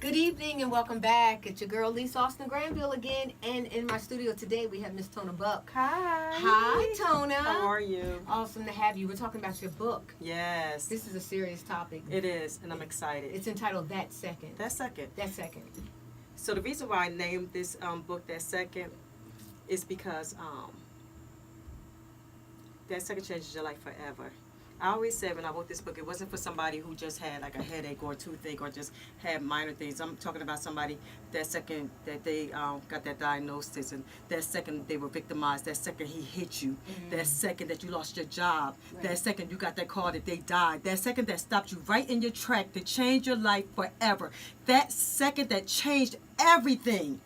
Good evening and welcome back. It's your girl Lisa Austin Granville again, and in my studio today we have Miss Tona Buck. Hi. Hi, Tona. How are you? Awesome to have you. We're talking about your book. Yes. This is a serious topic. It is, and I'm excited. It's entitled That Second. That second. That Second. So the reason why I named this book That Second is because that second changes your life forever. I always said when I wrote this book, it wasn't for somebody who just had like a headache or a toothache or just had minor things. I'm talking about somebody that second that they got that diagnosis, and that second they were victimized, that second he hit you, that second that you lost your job, that second you got that call that they died, that second that stopped you right in your track to change your life forever, that second that changed everything,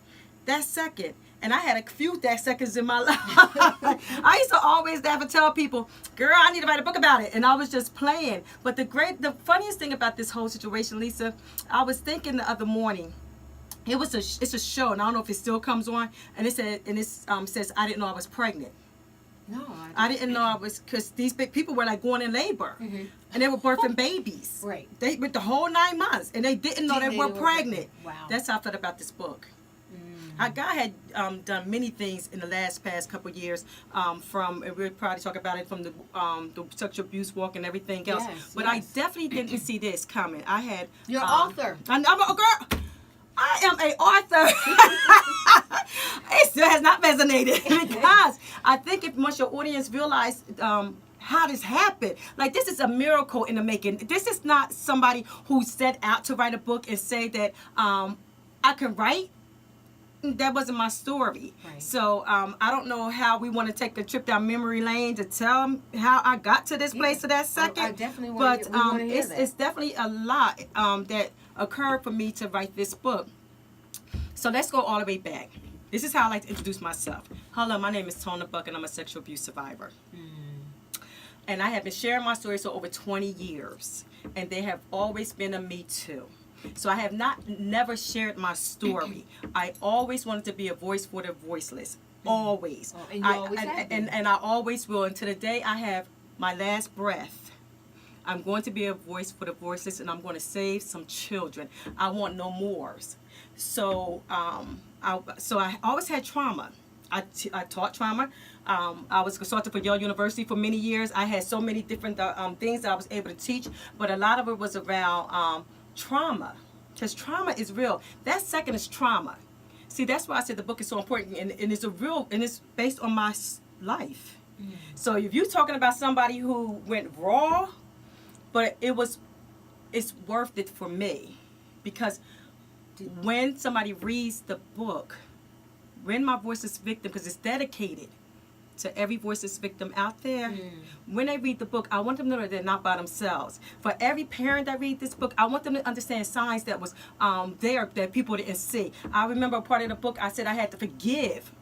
that second. And I had a few that seconds in my life. I used to always have to tell people, girl, I need to write a book about it. And I was just playing. But the funniest thing about this whole situation, Lisa, I was thinking the other morning, it's a show, and I don't know if it still comes on, and it says I didn't know I was pregnant. No, I didn't know I was, because these big people were like going in labor, and they were birthing babies. Right. They with the whole 9 months, and they didn't know they were pregnant. Wow. That's how I felt about this book. God had done many things in the past couple of years, from, and we'll probably talk about it, from the sexual abuse walk and everything else. Yes, but yes. I definitely didn't see this coming. I had... You're an author. I'm a girl. I am an author. It still has not resonated because I think if once your audience realize how this happened, like this is a miracle in the making. This is not somebody who set out to write a book and say that I can write. That wasn't my story. Right. So I don't know how we want to take a trip down memory lane to tell them how I got to this place to that second. I definitely want to hear that. It's definitely a lot that occurred for me to write this book. So let's go all the way back. This is how I like to introduce myself. Hello, my name is Tona Buck, and I'm a sexual abuse survivor. And I have been sharing my story for over 20 years, and they have always been a Me Too. So I have never shared my story. I always wanted to be a voice for the voiceless. Always. Oh, and you always have been. And I always will. Until the day I have my last breath, I'm going to be a voice for the voiceless, and I'm going to save some children. I want no mores. So I always had trauma. I taught trauma. I was a consultant for Yale University for many years. I had so many different things that I was able to teach, but a lot of it was around trauma, because trauma is real. That second is trauma. See, that's why I said the book is so important, and it's based on my life. So if you're talking about somebody who went raw, but it's worth it for me, because when somebody reads the book, when my voiceless victim, because it's dedicated to every voiceless victim out there, when they read the book, I want them to know that they're not by themselves. For every parent that read this book, I want them to understand signs that was there that people didn't see. I remember a part of the book, I said I had to forgive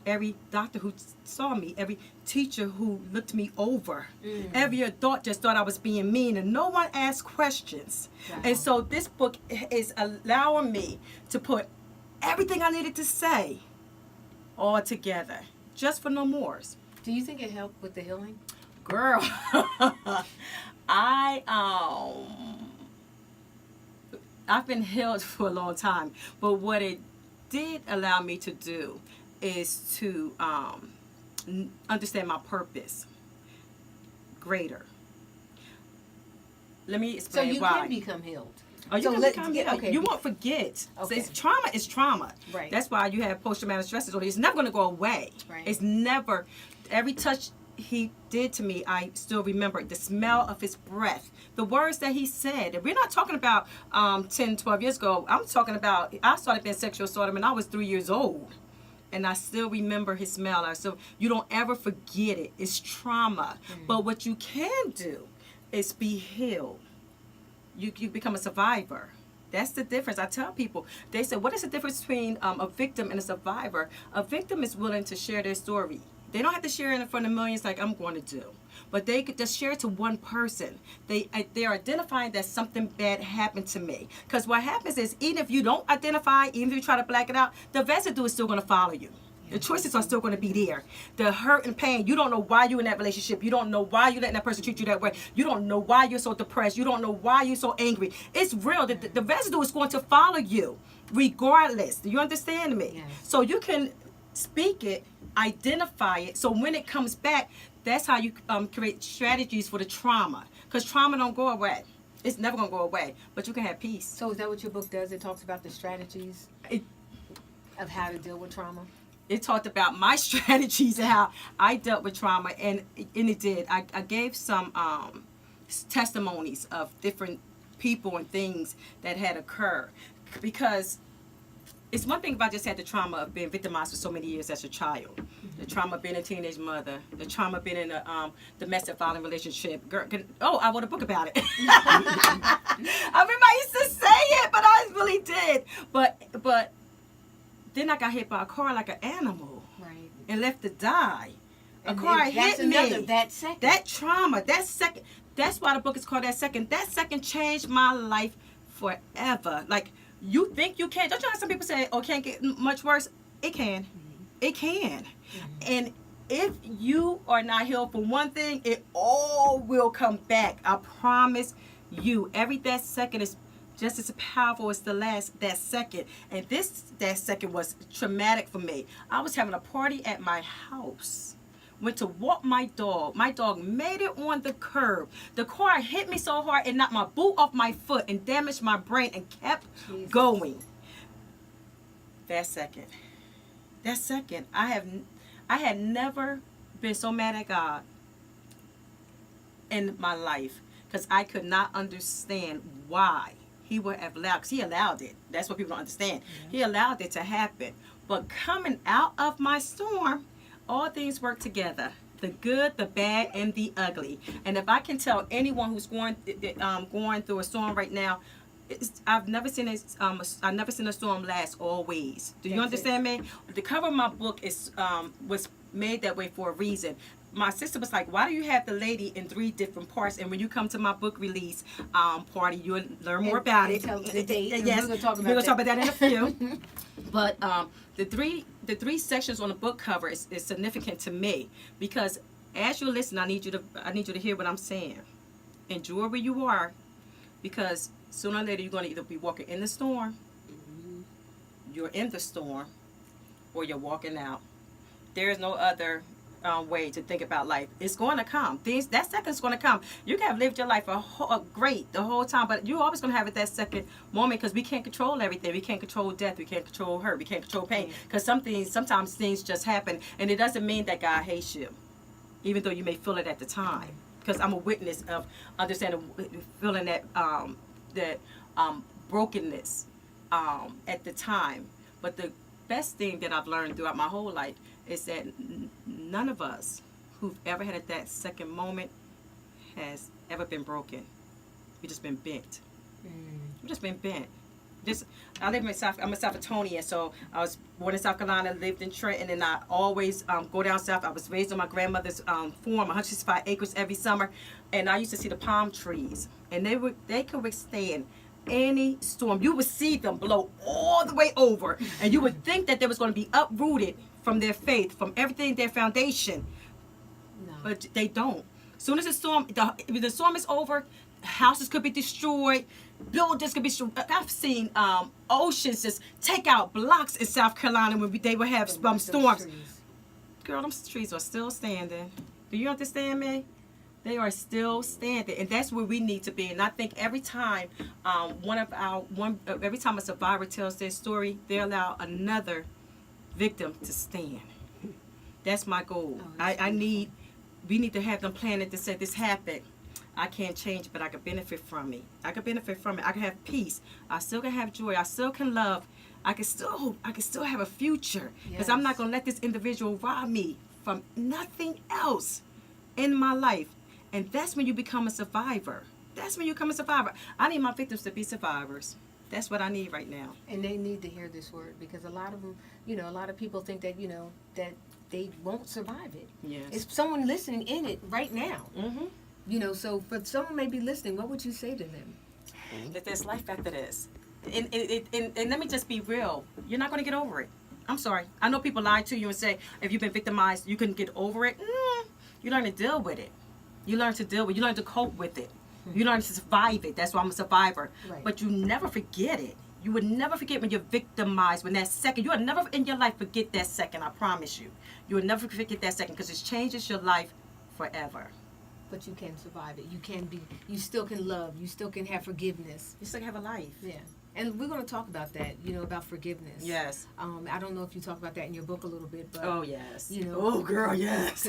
every doctor who saw me, every teacher who looked me over, every adult just thought I was being mean, and no one asked questions. Wow. And so this book is allowing me to put everything I needed to say all together, just for no mores. Do you think it helped with the healing? Girl, I've been healed for a long time, but what it did allow me to do is to understand my purpose greater. Let me explain why. So you can become healed. Oh, you can become healed. Okay. You won't forget. Okay. So trauma is trauma. Right. That's why you have post-traumatic stress disorder. It's never going to go away. Right. It's never. Every touch he did to me, I still remember the smell of his breath, the words that he said. And we're not talking about 10, 12 years ago. I'm talking about, I started being sexual assaulted when I was 3 years old. And I still remember his smell. So you don't ever forget it. It's trauma. But what you can do is be healed. You become a survivor. That's the difference. I tell people, they say, what is the difference between a victim and a survivor? A victim is willing to share their story. They don't have to share it in front of millions like I'm going to do. But they could just share it to one person. They're identifying that something bad happened to me. Because what happens is, even if you don't identify, even if you try to black it out, the residue is still going to follow you. The choices are still going to be there. The hurt and pain, you don't know why you're in that relationship. You don't know why you're letting that person treat you that way. You don't know why you're so depressed. You don't know why you're so angry. It's real. The residue is going to follow you regardless. Do you understand me? Yes. So you can speak it, identify it. So when it comes back, that's how you create strategies for the trauma. Because trauma don't go away. It's never going to go away. But you can have peace. So is that what your book does? It talks about the strategies of how to deal with trauma? It talked about my strategies and how I dealt with trauma, and it did. I gave some testimonies of different people and things that had occurred, because it's one thing if I just had the trauma of being victimized for so many years as a child, the trauma of being a teenage mother, the trauma of being in a domestic violence relationship. I wrote a book about it. I remember I used to say it, but I really did. But then I got hit by a car like an animal, Right. and left to die. A And car then that's hit me. another, that second. That trauma, that second. That's why the book is called That Second. That second changed my life forever. Like, you think you can't. Don't you know how some people say, oh, can't get much worse? It can. It can. And if you are not healed from one thing, it all will come back. I promise you. That second is just as powerful as that second. And that second was traumatic for me. I was having a party at my house. Went to walk my dog. My dog made it on the curb. The car hit me so hard it knocked my boot off my foot and damaged my brain and kept going. That second. I had never been so mad at God in my life, because I could not understand why He would have allowed, because He allowed it. That's what people don't understand. Yeah. He allowed it to happen. But coming out of my storm, all things work together. The good, the bad, and the ugly. And if I can tell anyone who's going through a storm right now, I've never seen a storm last always. Do you understand me? The cover of my book was made that way for a reason. My sister was like, why do you have the lady in 3 different parts? And when you come to my book release party, you'll learn more about it. Tell the date. Yes, we're going to talk talk about that in a few. But the three sections on the book cover is significant to me, because as you listen, I need you to hear what I'm saying. Endure where you are, because sooner or later you're going to either be walking in the storm, you're in the storm, or you're walking out. There is no other way to think about life. It's going to come. That second's going to come. You can have lived your life great the whole time, but you're always going to have it that second moment, because we can't control everything. We can't control death. We can't control hurt. We can't control pain, because sometimes things just happen, and it doesn't mean that God hates you, even though you may feel it at the time. Because I'm a witness of understanding, feeling that brokenness at the time. But the best thing that I've learned throughout my whole life is that none of us who've ever had that second moment has ever been broken. We've just been bent. We've just been bent. I'm a Southtonian, so I was born in South Carolina, lived in Trenton, and I always go down south. I was raised on my grandmother's farm, 165 acres every summer, and I used to see the palm trees, and they could withstand any storm. You would see them blow all the way over, and you would think that they was going to be uprooted from their faith, from everything, their foundation. No. But they don't. As soon as the storm is over, houses could be destroyed, buildings could be destroyed. I've seen oceans just take out blocks in South Carolina when they would have storms. Girl, them trees are still standing. Do you understand me? They are still standing, and that's where we need to be. And I think every time every time a survivor tells their story, they allow another victim to stand. That's my goal. We need to have them planning to say, this happened. I can't change, but I can benefit from it. I can have peace. I still can have joy. I still can love. I can still have a future, because I'm not going to let this individual rob me from nothing else in my life. And that's when you become a survivor. I need my victims to be survivors. That's what I need right now. And they need to hear this word, because a lot of them, a lot of people think that, that they won't survive it. Yes. It's someone listening in it right now. Mm-hmm. So for someone may be listening, what would you say to them? That there's life after this. And let me just be real. You're not going to get over it. I'm sorry. I know people lie to you and say if you've been victimized, you can get over it. You learn to deal with it. You learn to deal with it. You learn to cope with it. You learn to survive it. That's why I'm a survivor. Right. But you never forget it. You would never forget when you're victimized, when that second, you will never in your life forget that second, I promise you. You will never forget that second because it changes your life forever. But you can survive it. You still can love. You still can have forgiveness. You still have a life. Yeah. And we're going to talk about that, about forgiveness. Yes. I don't know if you talk about that in your book a little bit, but. Oh, yes. You know. Oh, girl, yes.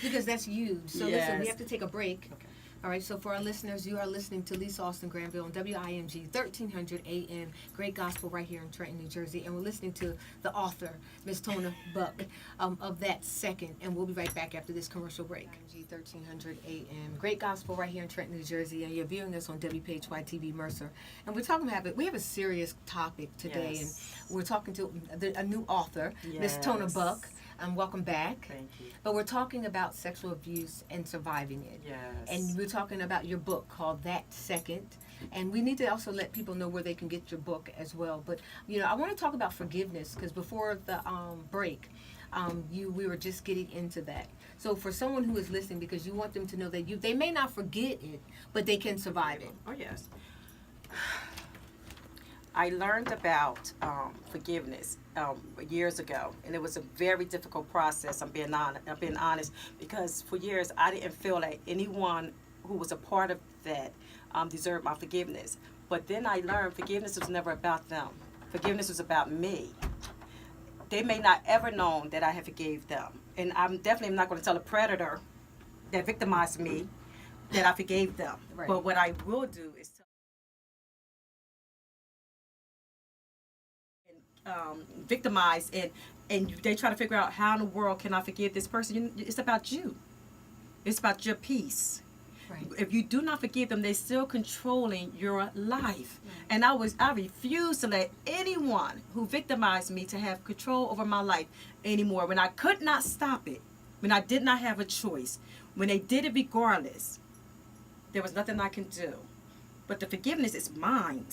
Because that's huge. So yes. listen, we have to take a break. Okay. All right, so for our listeners, you are listening to Lisa Austin Granville on WIMG 1300 AM, Great Gospel right here in Trenton, New Jersey. And we're listening to the author, Miss Tona Buck, of That Second. And we'll be right back after this commercial break. WIMG 1300 AM, Great Gospel right here in Trenton, New Jersey. And you're viewing us on WPHY TV Mercer. And we're talking about, we have a serious topic today. Yes. And we're talking to a new author, Miss Tona Buck. Welcome back. Thank you. But we're talking about sexual abuse and surviving it. Yes. And we're talking about your book called That Second. And we need to also let people know where they can get your book as well. But, I want to talk about forgiveness because before the break, we were just getting into that. So for someone who is listening, because you want them to know that they may not forget it, but they can survive it. Oh, yes. I learned about forgiveness years ago, and it was a very difficult process. I'm being honest, because for years I didn't feel like anyone who was a part of that deserved my forgiveness. But then I learned forgiveness was never about them. Forgiveness was about me. They may not ever known that I had forgave them, and I'm definitely not going to tell a predator that victimized me that I forgave them. Right. But what I will do is victimized and they try to figure out how in the world can I forgive this person. It's about you. It's about your peace. Right. If you do not forgive them, they're still controlling your life. Right. And I refuse to let anyone who victimized me to have control over my life anymore. When I could not stop it, when I did not have a choice, when they did it regardless, there was nothing I can do. But the forgiveness is mine.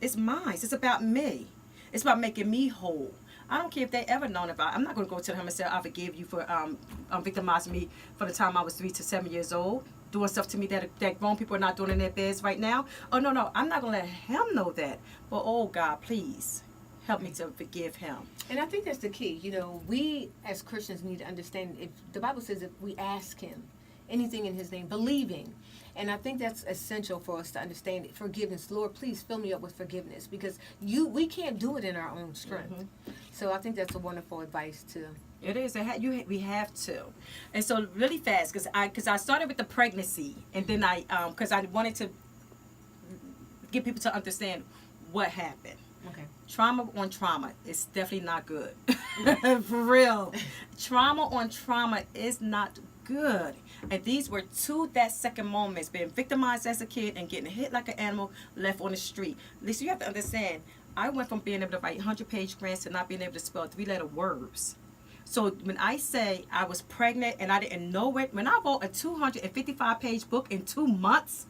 It's mine. It's about me. It's about making me whole. I don't care if they ever known about it. I'm not going to go to them and say, I forgive you for victimizing me for the time I was 3 to 7 years old, doing stuff to me that grown people are not doing in their beds right now. Oh, no, I'm not going to let him know that. But, oh, God, please help me to forgive him. And I think that's the key. We as Christians need to understand, if the Bible says if we ask him anything in his name, believing. And I think that's essential for us to understand forgiveness. Lord, please fill me up with forgiveness because we can't do it in our own strength. Mm-hmm. So I think that's a wonderful advice too. It is. We have to. And so really fast, because I started with the pregnancy, and then because I wanted to get people to understand what happened. Okay. Trauma on trauma is definitely not good. For real. Trauma on trauma is not good. And these were 2 that second moments, being victimized as a kid and getting hit like an animal left on the street. Lisa, you have to understand, I went from being able to write 100-page grants to not being able to spell 3-letter words. So when I say I was pregnant and I didn't know it, when I wrote a 255-page book in 2 months,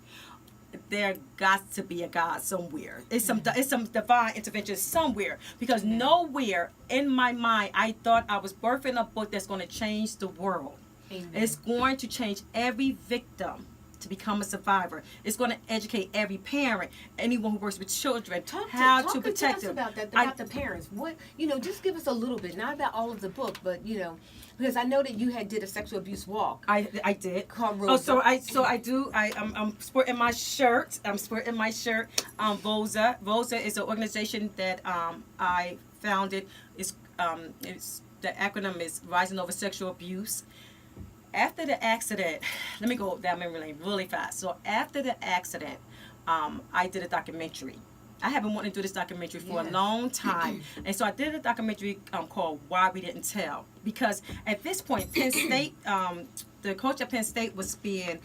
there got to be a God somewhere. It's some divine intervention somewhere, because nowhere in my mind I thought I was birthing a book that's going to change the world. Amen. It's going to change every victim to become a survivor. It's going to educate every parent, anyone who works with children, how to protect them. Talk to us about the parents. What just give us a little bit, not about all of the book, but because I know that you did a sexual abuse walk. I did. Called Rosa. I do. I'm sporting my shirt. VOSA. VOSA is an organization that I founded. It's the acronym is Rising Over Sexual Abuse. After the accident, let me go down memory lane really fast. So after the accident, I did a documentary. I have been wanting to do this documentary for a long time. And so I did a documentary called Why We Didn't Tell. Because at this point, Penn State, the coach at Penn State was being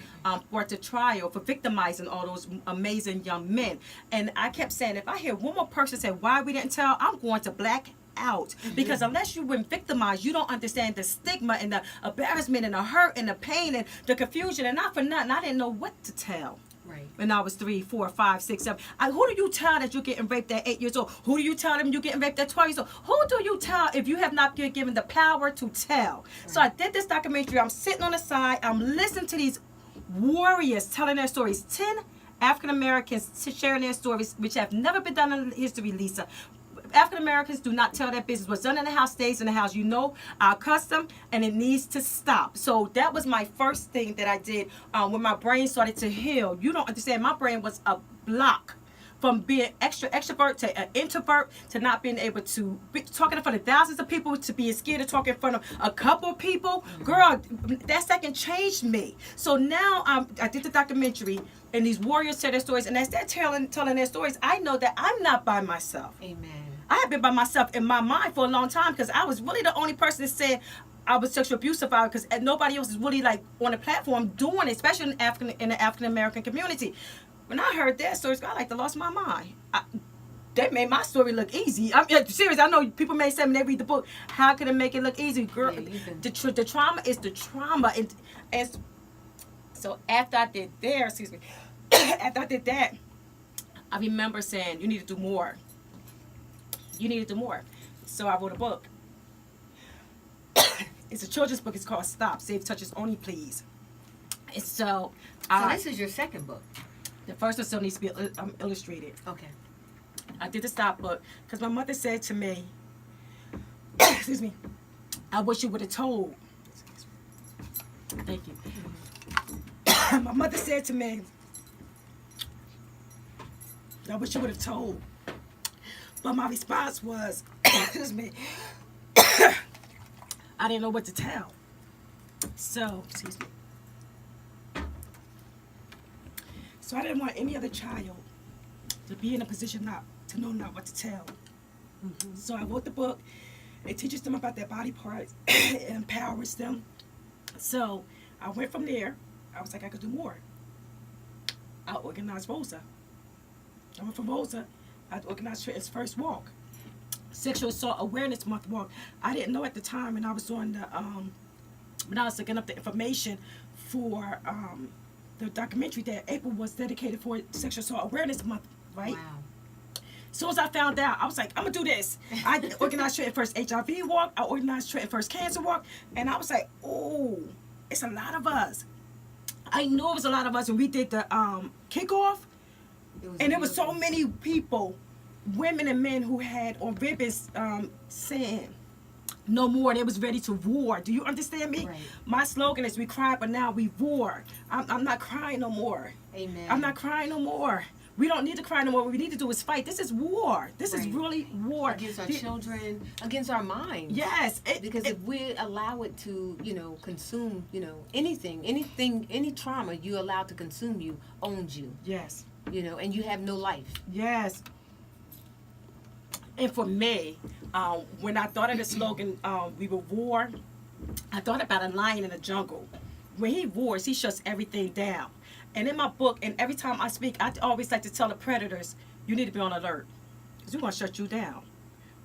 brought to trial for victimizing all those amazing young men. And I kept saying, if I hear one more person say, why we didn't tell, I'm going to black out. Because unless you've been victimized, you don't understand the stigma and the embarrassment and the hurt and the pain and the confusion. And not for nothing, I didn't know what to tell. Right. When I was 3, 4, 5, 6, 7. Who do you tell that you're getting raped at 8 years old? Who do you tell them you're getting raped at 12 years old? Who do you tell if you have not been given the power to tell? Right. So I did this documentary. I'm sitting on the side. I'm listening to these warriors telling their stories. 10 African Americans sharing their stories, which have never been done in history, Lisa. African Americans do not tell their business. What's done in the house stays in the house. You know our custom, and it needs to stop. So that was my first thing that I did when my brain started to heal. You don't understand. My brain was a block from being extrovert to an introvert to not being able to be talking in front of thousands of people to being scared to talk in front of a couple of people. Girl, that second changed me. So now I did the documentary, and these warriors tell their stories, and as they're telling their stories, I know that I'm not by myself. Amen. I have been by myself in my mind for a long time because I was really the only person that said I was sexual abuse survivor, because nobody else is really like on the platform doing it, especially in the African American community. When I heard their stories, I like to lost my mind. They made my story look easy. I'm serious. I know people may say when they read the book, how can it make it look easy, girl? Yeah, the trauma is the trauma, and so after I did after I did that, I remember saying, you need to do more. You need to do more. So I wrote a book. It's a children's book. It's called Stop, Save Touches Only, Please. And so this is your second book. The first one still needs to be illustrated. Okay. I did the Stop book because my mother said to me, excuse me, I wish you would have told. Thank you. My mother said to me, I wish you would have told. But my response was, excuse me, I didn't know what to tell. So, excuse me. So I didn't want any other child to be in a position not to know not what to tell. Mm-hmm. So I wrote the book. It teaches them about their body parts. It empowers them. So I went from there. I was like, I could do more. I organized Rosa. I went from Rosa. I organized Trenton's first walk, Sexual Assault Awareness Month walk. I didn't know at the time when I was doing the when I was looking up the information for the documentary that April was dedicated for Sexual Assault Awareness Month, right? Wow. As soon as I found out, I was like, I'm gonna do this. I organized Trenton first HIV walk. I organized Trenton first cancer walk, and I was like, oh, it's a lot of us. I knew it was a lot of us, and we did the kickoff. There was so many people, women and men, who had on ribbons saying, no more. They was ready to war. Do you understand me? Right. My slogan is, we cry, but now we war. I'm not crying no more. Amen. I'm not crying no more. We don't need to cry no more. What we need to do is fight. This is war. This is really war. Against our children, against our minds. Yes. Because if we allow it to, consume, anything, any trauma you allow to consume you owns you. Yes. And you have no life. Yes. And for me, when I thought of the slogan, we will war, I thought about a lion in the jungle. When he roars, he shuts everything down. And in my book, and every time I speak, I always like to tell the predators, you need to be on alert, because we're going to shut you down.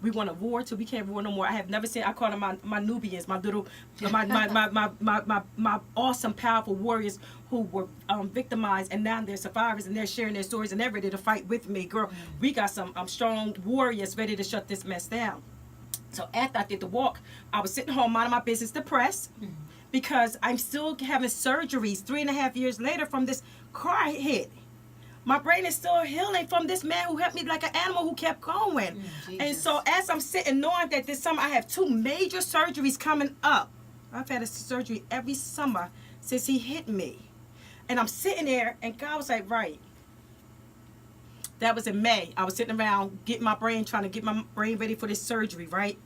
We want to war till we can't war no more. I have never seen, I call them my Nubians, my little, my awesome, powerful warriors who were victimized, and now they're survivors, and they're sharing their stories, and they're ready to fight with me. Girl, we got some strong warriors ready to shut this mess down. So after I did the walk, I was sitting home minding my business, depressed, because I'm still having surgeries 3.5 years later from this car hit. My brain is still healing from this man who helped me like an animal who kept going. And so as I'm sitting, knowing that this summer I have 2 major surgeries coming up. I've had a surgery every summer since he hit me. And I'm sitting there, and God was like, right. That was in May. I was sitting around trying to get my brain ready for this surgery, right?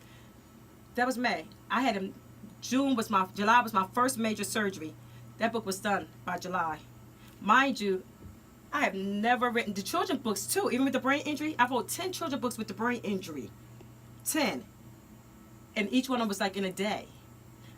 That was May. I had him, July was my first major surgery. That book was done by July. Mind you, I have never written the children books too, even with the brain injury. I wrote 10 children books with the brain injury. 10. And each one of them was like in a day.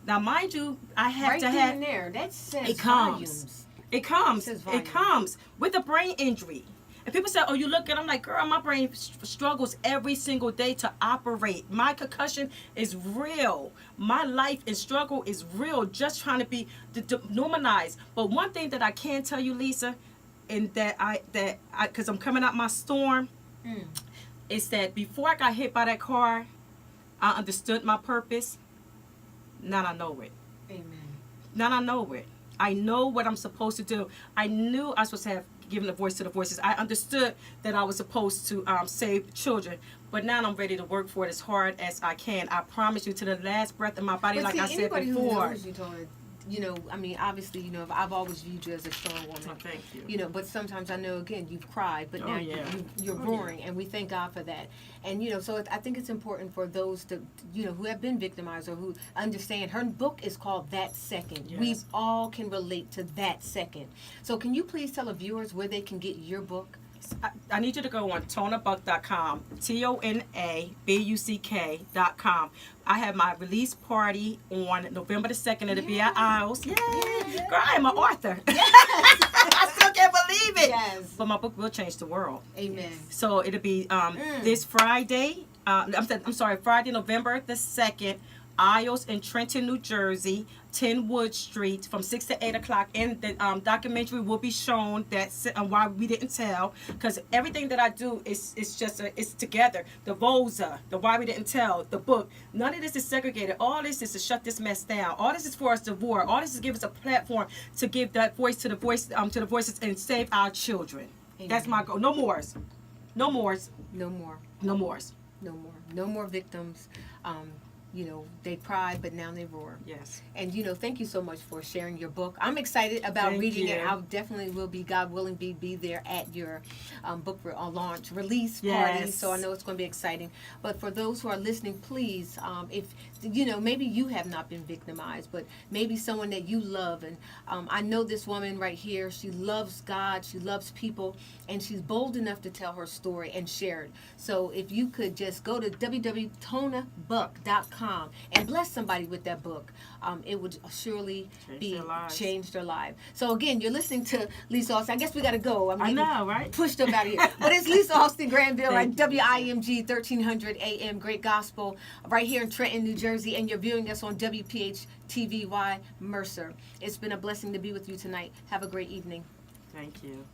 Now, mind you, I have to have... Right there, that says it comes. Volumes. It comes. It comes with a brain injury. And people say, oh, you look good. I'm like, girl, my brain struggles every single day to operate. My concussion is real. My life and struggle is real, just trying to be normalized. But one thing that I can tell you, Lisa, and because I'm coming out my storm, is that before I got hit by that car, I understood my purpose. Now I know it. Amen. Now I know it. I know what I'm supposed to do. I knew I was supposed to have given a voice to the voices. I understood that I was supposed to save children. But now I'm ready to work for it as hard as I can. I promise you, to the last breath in my body, But like see, I said anybody before. who knows you, Tona, you know, I mean, obviously, you know, I've always viewed you as a strong woman. Oh, thank you. You know, but sometimes I know, again, you've cried, but Oh, now yeah. you're Oh, roaring, and we thank God for that. And, you know, so I think it's important for those to, you know, who have been victimized or who understand. Her book is called That Second. Yes. We all can relate to that second. So can you please tell the viewers where they can get your book? I need you to go on tonabuck.com, TONABUCK.com. I have my release party on November the 2nd. It'll be at Isles. Yay! Yeah. Girl, I am an author. I still can't believe it. Yes. But my book will change the world. Amen. So it'll be this Friday. I'm sorry, Friday, November the 2nd. Isles in Trenton, New Jersey, 10 Wood Street, from 6 to 8 o'clock. And the documentary will be shown, that's why we didn't tell, because everything that I do is just it's together. The VOSA, the why we didn't tell, the book. None of this is segregated. All this is to shut this mess down. All this is for us to war. All this is to give us a platform to give that voice to the voices and save our children. Amen. That's my goal. No mores. No mores. No more. No mores. No more. No more victims. You know, they cried, but now they roar. Yes. And, you know, thank you so much for sharing your book. I'm excited about Thank reading it. you. I definitely will be, God willing, be there at your book launch release party. Yes. So I know it's going to be exciting. But for those who are listening, please, if, you know, maybe you have not been victimized, but maybe someone that you love. And I know this woman right here, she loves God, she loves people, and she's bold enough to tell her story and share it. So if you could just go to www.tonabuck.com and bless somebody with that book, it would surely change their life. So again, you're listening to Lisa Austin. I guess we got to go. I know, right? Pushed up out of here. But it's Lisa Austin Granville at Thank you. WIMG 1300 AM, Great Gospel, right here in Trenton, New Jersey, and you're viewing us on WPH-TVY Mercer. It's been a blessing to be with you tonight. Have a great evening. Thank you.